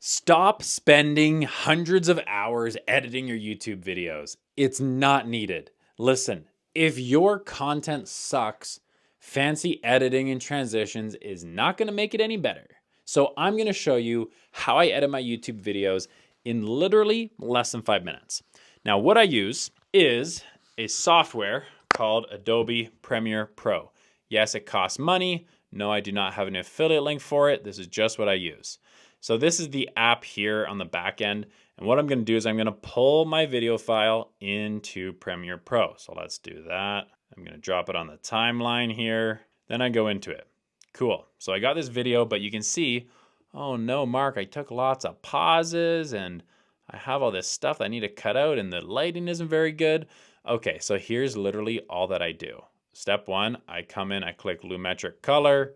Stop spending hundreds of hours editing your YouTube videos. It's not needed. Listen, if your content sucks, fancy editing and transitions is not going to make it any better. So I'm going to show you how I edit my YouTube videos in literally less than 5 minutes. Now, what I use is a software called Adobe Premiere Pro. Yes, it costs money. No, I do not have an affiliate link for it. This is just what I use. So this is the app here on the back end. And what I'm going to do is I'm going to pull my video file into Premiere Pro. So let's do that. I'm going to drop it on the timeline here. Then I go into it. Cool. So I got this video, but you can see, oh no, Mark, I took lots of pauses and I have all this stuff that I need to cut out and the lighting isn't very good. Okay, so here's literally all that I do. Step one, I come in, I click lumetric color.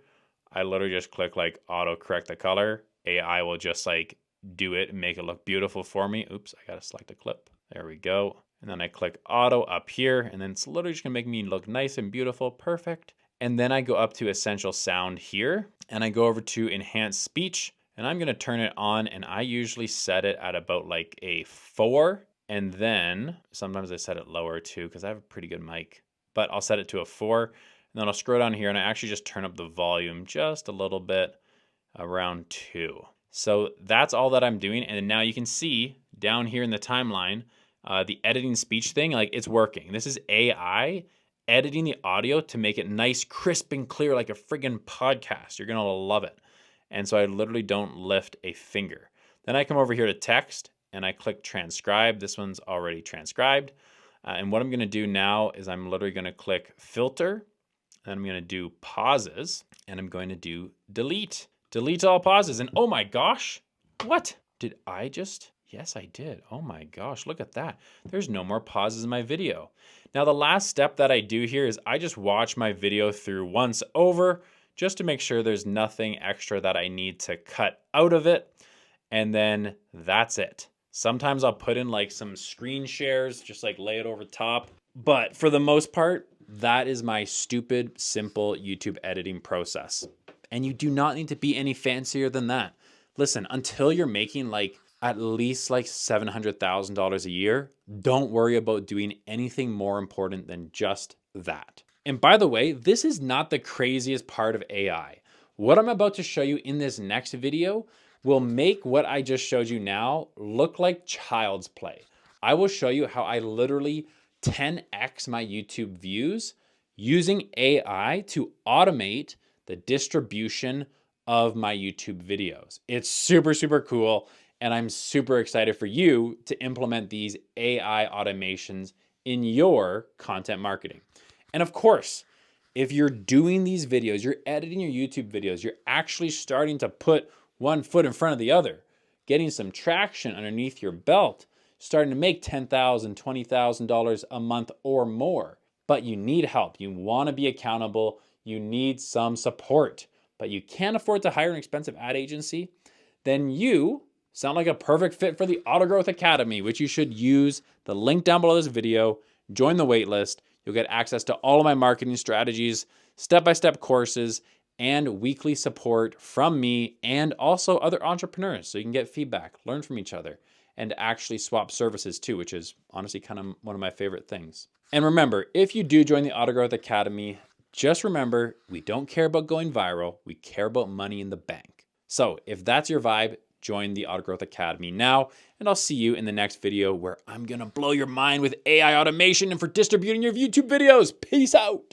I literally just click like auto correct the color. AI will just like do it and make it look beautiful for me. Oops, I gotta select a clip. There we go. And then I click auto up here and then it's literally just gonna make me look nice and beautiful, perfect. And then I go up to essential sound here and I go over to enhance speech and I'm gonna turn it on and I usually set it at about like a 4. And then sometimes I set it lower too because I have a pretty good mic, but I'll set it to a 4. And then I'll scroll down here and I actually just turn up the volume just a little bit, around 2. So that's all that I'm doing. And now you can see down here in the timeline, the editing speech thing, like it's working. This is AI editing the audio to make it nice, crisp, and clear like a friggin' podcast. You're gonna love it. And so I literally don't lift a finger. Then I come over here to text and I click transcribe. This one's already transcribed. And what I'm gonna do now is I'm literally gonna click filter, and I'm gonna do pauses, and I'm going to do delete. Delete all pauses, and oh my gosh, what? Did I just? Yes, I did. Oh my gosh, look at that. There's no more pauses in my video. Now the last step that I do here is I just watch my video through once over just to make sure there's nothing extra that I need to cut out of it. And then that's it. Sometimes I'll put in like some screen shares, just like lay it over top. But for the most part, that is my stupid, simple YouTube editing process. And you do not need to be any fancier than that. Listen, until you're making like at least like $700,000 a year, don't worry about doing anything more important than just that. And by the way, this is not the craziest part of AI. What I'm about to show you in this next video will make what I just showed you now look like child's play. I will show you how I literally 10x my YouTube views using AI to automate the distribution of my YouTube videos. It's super, super cool. And I'm super excited for you to implement these AI automations in your content marketing. And of course, if you're doing these videos, you're editing your YouTube videos, you're actually starting to put one foot in front of the other, getting some traction underneath your belt, starting to make $10,000, $20,000 a month or more. But you need help. You want to be accountable. You need some support, but you can't afford to hire an expensive ad agency. Then you sound like a perfect fit for the Auto Growth Academy, which you should use the link down below this video. Join the waitlist. You'll get access to all of my marketing strategies, step-by-step courses, and weekly support from me and also other entrepreneurs. So you can get feedback, learn from each other, and actually swap services too, which is honestly kind of one of my favorite things. And remember, if you do join the Auto Growth Academy, just remember, we don't care about going viral. We care about money in the bank. So if that's your vibe, join the Auto Growth Academy now, and I'll see you in the next video where I'm gonna blow your mind with AI automation and for distributing your YouTube videos. Peace out.